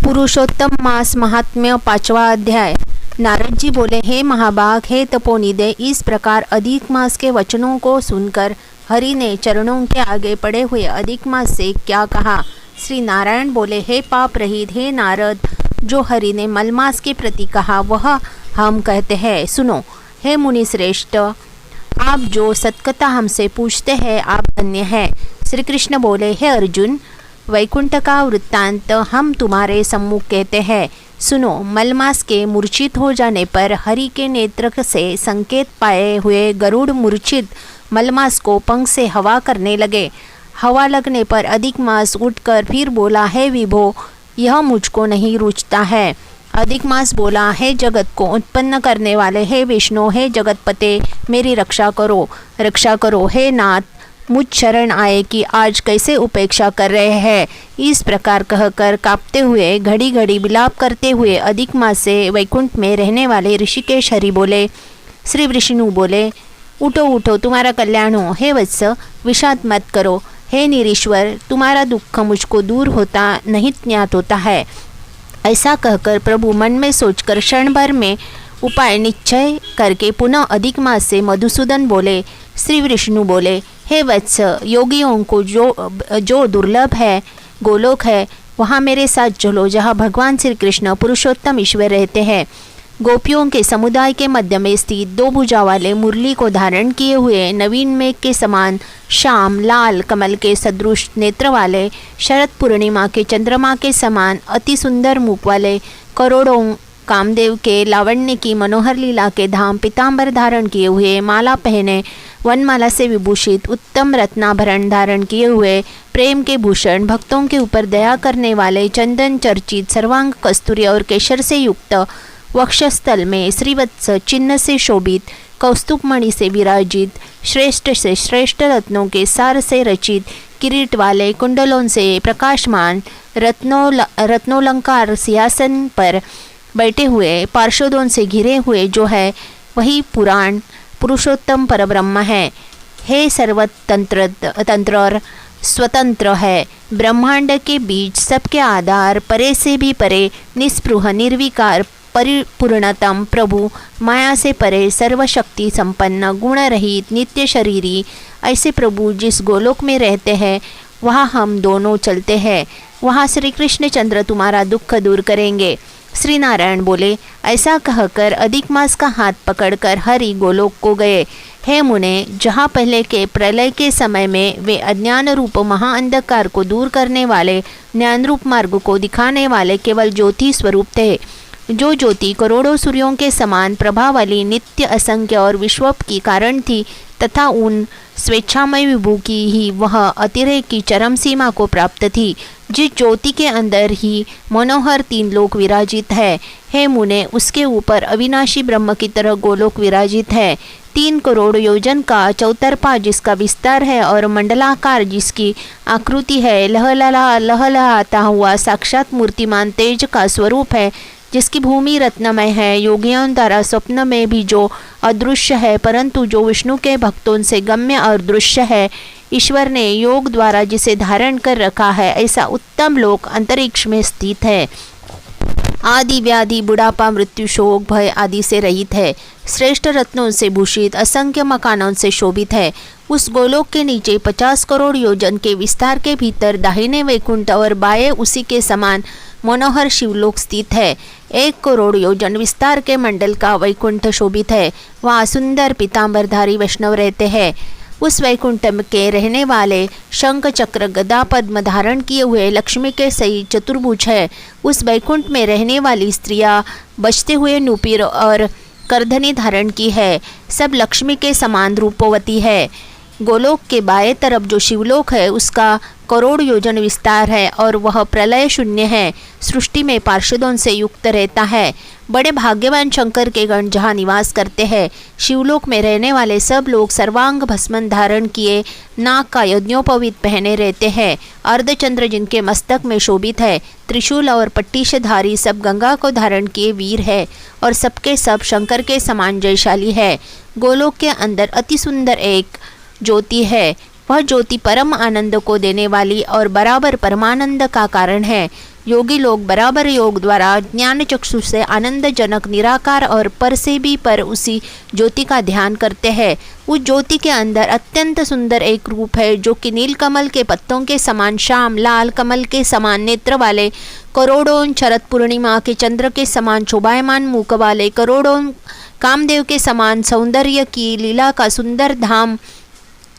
पुरुषोत्तम मास महात्म्य 5वां अध्याय। नारद जी बोले, हे महाभाग, हे तपोनिधे, इस प्रकार अधिक मास के वचनों को सुनकर हरि ने चरणों के आगे पड़े हुए अधिक मास से क्या कहा। श्री नारायण बोले, हे पाप रहित हे नारद, जो हरि ने मलमास के प्रति कहा वह हम कहते हैं, सुनो। हे मुनि श्रेष्ठ, आप जो सत्कथा हमसे पूछते हैं आप धन्य हैं। श्री कृष्ण बोले, हे अर्जुन, वैकुंठ का वृत्तांत हम तुम्हारे सम्मुख कहते हैं, सुनो। मलमास के मूर्छित हो जाने पर हरि के नेत्र से संकेत पाए हुए गरुड़ मूर्छित मलमास को पंख से हवा करने लगे। हवा लगने पर अधिक मास उठकर फिर बोला, हे विभो, यह मुझको नहीं रुचता है। अधिक मास बोला, हे जगत को उत्पन्न करने वाले, हे विष्णु, हे जगतपते, मेरी रक्षा करो, रक्षा करो। हे नाथ, मुझ शरण आए कि आज कैसे उपेक्षा कर रहे हैं। इस प्रकार कहकर कांपते हुए घड़ी घड़ी विलाप करते हुए अधिक मास से वैकुंठ में रहने वाले ऋषिकेश हरि बोले। श्री विष्णु बोले, उठो उठो, तुम्हारा कल्याण हो। हे वत्स, विषाद मत करो। हे निरीश्वर, तुम्हारा दुख मुझको दूर होता नहीं ज्ञात होता है। ऐसा कहकर प्रभु मन में सोचकर क्षण भर में उपाय निश्चय करके पुनः अधिक मास से मधुसूदन बोले। श्री विष्णु बोले, हे वत्स, योगियों को जो दुर्लभ है गोलोक है, वहाँ मेरे साथ चलो, जहाँ भगवान श्री कृष्ण पुरुषोत्तम ईश्वर रहते हैं। गोपियों के समुदाय के मध्य में स्थित 2 भुजा वाले मुरली को धारण किए हुए नवीन मेघ के समान श्याम लाल कमल के सदृश नेत्र वाले, शरद पूर्णिमा के चंद्रमा के समान अति सुंदर मुख वाले, करोड़ों कामदेव के लावण्य की मनोहर लीला के धाम पीतांबर धारण किए हुए, माला पहने वनमाला से विभूषित, उत्तम रत्नाभरण धारण किए हुए, प्रेम के भूषण, भक्तों के ऊपर दया करने वाले, चंदन चर्चित, सर्वांग कस्तूरी और केशर से युक्त, वक्षस्थल में श्रीवत्स चिन्ह से शोभित, कौस्तुभमणि से विराजित, श्रेष्ठ से श्रेष्ठ रत्नों के सार से रचित, किरीट वाले, कुंडलों से प्रकाशमान, रत्नोलंकार सिंहासन पर बैठे हुए, पार्षदों से घिरे हुए, जो है वही पुराण पुरुषोत्तम परब्रह्म है। हे सर्वतंत्र और स्वतंत्र है, ब्रह्मांड के बीच, सबके आधार, परे से भी परे, निस्पृह निर्विकार, परिपूर्णतम प्रभु, माया से परे, सर्वशक्ति संपन्न, गुण रहित, नित्य शरीरी, ऐसे प्रभु जिस गोलोक में रहते हैं वहाँ हम दोनों चलते हैं। वहाँ श्री कृष्ण चंद्र तुम्हारा दुख दूर करेंगे। श्री नारायण बोले, ऐसा कहकर अधिक मास का हाथ पकड़कर हरि गोलोक को गए। हे मुने, जहाँ पहले के प्रलय के समय में वे अज्ञान रूप महाअंधकार को दूर करने वाले, ज्ञान रूप मार्ग को दिखाने वाले केवल ज्योति स्वरूप थे, जो ज्योति करोड़ों सूर्यों के समान प्रभा वाली, नित्य, असंख्य और विश्व की कारण थी, तथा उन स्वेच्छामय विभू की ही वह अतिरेक की चरम सीमा को प्राप्त थी, जिस ज्योति के अंदर ही मनोहर 3 लोक विराजित है। हे मुने, उसके ऊपर अविनाशी ब्रह्म की तरह गोलोक विराजित है। 3 करोड़ योजन का चौतरफा जिसका विस्तार है और मंडलाकार जिसकी आकृति है, लहलहाता हुआ साक्षात मूर्तिमान तेज का स्वरूप है, जिसकी भूमि रत्नमय है, योगियों द्वारा स्वप्न में भी जो अदृश्य है, परंतु जो विष्णु के भक्तों से गम्य और दृश्य है, ईश्वर ने योग द्वारा जिसे धारण कर रखा है, ऐसा उत्तम लोक अंतरिक्ष में स्थित है। आदि व्याधि बुढ़ापा मृत्यु शोक भय आदि से रहित है, श्रेष्ठ रत्नों से भूषित, असंख्य मकानों से शोभित है। उस गोलोक के नीचे 50 करोड़ योजन के विस्तार के भीतर दाहिने वैकुंठ और बाएं उसी के समान मनोहर शिवलोक स्थित है। 1 करोड़ योजन विस्तार के मंडल का वैकुंठ शोभित है, वहाँ सुंदर पीतांबरधारी वैष्णव रहते हैं। उस वैकुंठ के रहने वाले शंख चक्र गदा पद्म धारण किए हुए लक्ष्मी के सहित चतुर्भुज है। उस वैकुंठ में रहने वाली स्त्रियां बजते हुए नुपुर और करधनी धारण की है, सब लक्ष्मी के समान रूपवती है। गोलोक के बाएं तरफ जो शिवलोक है उसका करोड़ योजन विस्तार है और वह प्रलय शून्य है, सृष्टि में पार्षदों से युक्त रहता है। बड़े भाग्यवान शंकर के गण जहाँ निवास करते हैं, शिवलोक में रहने वाले सब लोग सर्वांग भस्मन धारण किए, नाक का यज्ञोपवीत पहने रहते हैं। अर्धचंद्र जिनके मस्तक में शोभित है, त्रिशूल और पट्टीशधारी सब गंगा को धारण किए वीर है और सबके सब शंकर के समान जयशाली है। गोलोक के अंदर अति सुंदर एक ज्योति है, वह ज्योति परम आनंद को देने वाली और बराबर परमानंद का कारण है। योगी लोग बराबर योग द्वारा ज्ञान चक्षु से आनंदजनक निराकार और पर से भी पर उसी ज्योति का ध्यान करते हैं। उस ज्योति के अंदर अत्यंत सुंदर एक रूप है जो कि नीलकमल के पत्तों के समान श्याम लाल कमल के समान नेत्र वाले, करोड़ों शरद पूर्णिमा के चंद्र के समान शोभायमान मुख वाले, करोड़ों कामदेव के समान सौंदर्य की लीला का सुंदर धाम,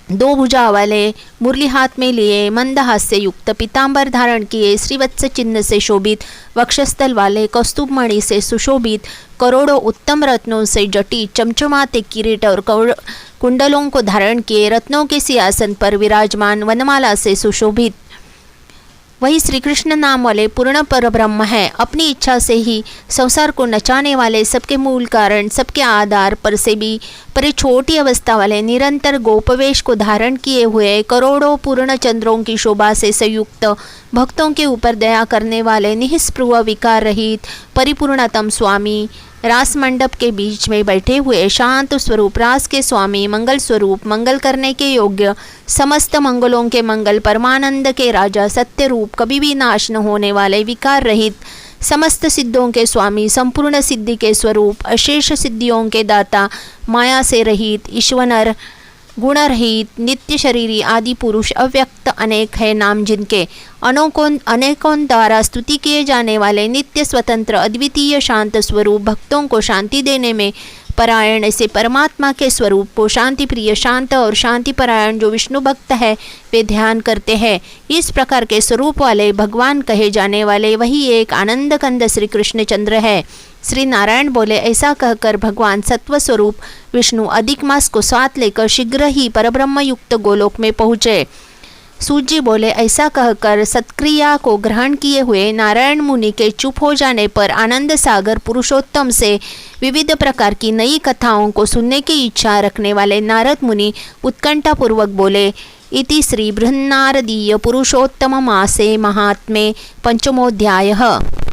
दो भुजा वाले, मुरली हाथ में लिए, मंदहास से युक्त, पीतांबर धारण किए, श्रीवत्स चिन्ह से शोभित, वक्षस्थल वाले, कौस्तुभ मणि से सुशोभित, करोड़ों उत्तम रत्नों से जटित, चमचमाते किरीट और कुंडलों को धारण किए, रत्नों के सिंहासन पर विराजमान, वनमाला से सुशोभित, वही श्री कृष्ण नाम वाले पूर्ण परब्रह्म है। अपनी इच्छा से ही संसार को नचाने वाले, सबके मूल कारण, सबके आधार पर से भी परे छोटी अवस्था वाले, निरंतर गोपवेश को धारण किए हुए, करोड़ों पूर्ण चंद्रों की शोभा से संयुक्त, भक्तों के ऊपर दया करने वाले, निःस्पृह विकार रहित परिपूर्णतम स्वामी, रास मंडप के बीच में बैठे हुए शांत स्वरूप, रास के स्वामी, मंगल स्वरूप, मंगल करने के योग्य, समस्त मंगलों के मंगल, परमानंद के राजा, सत्य रूप, कभी भी नाश न होने वाले, विकार रहित, समस्त सिद्धों के स्वामी, संपूर्ण सिद्धि के स्वरूप, अशेष सिद्धियों के दाता, माया से रहित, ईश्वर, गुण रहित, नित्य शरीरी, आदि पुरुष, अव्यक्त अनेक है नाम जिनके, अनेकों द्वारा स्तुति किए जाने वाले, नित्य स्वतंत्र अद्वितीय शांत स्वरूप, भक्तों को शांति देने में परायण, ऐसे परमात्मा के स्वरूप को शांति प्रिय, शांत और शांति परायण जो विष्णु भक्त है वे ध्यान करते हैं। इस प्रकार के स्वरूप वाले भगवान कहे जाने वाले वही एक आनंद कंद श्री कृष्णचंद्र है। श्री नारायण बोले, ऐसा कहकर भगवान सत्व स्वरूप विष्णु अधिक मास को साथ लेकर शीघ्र ही परब्रह्म युक्त गोलोक में पहुँचे। सूत जी बोले, ऐसा कहकर सत्क्रिया को ग्रहण किए हुए नारायण मुनि के चुप हो जाने पर आनंद सागर पुरुषोत्तम से विविध प्रकार की नई कथाओं को सुनने की इच्छा रखने वाले नारद मुनि उत्कंठापूर्वक बोले, इति श्री बृहन्नारदीय पुरुषोत्तम मासे महात्म्ये पंचमोऽध्यायः।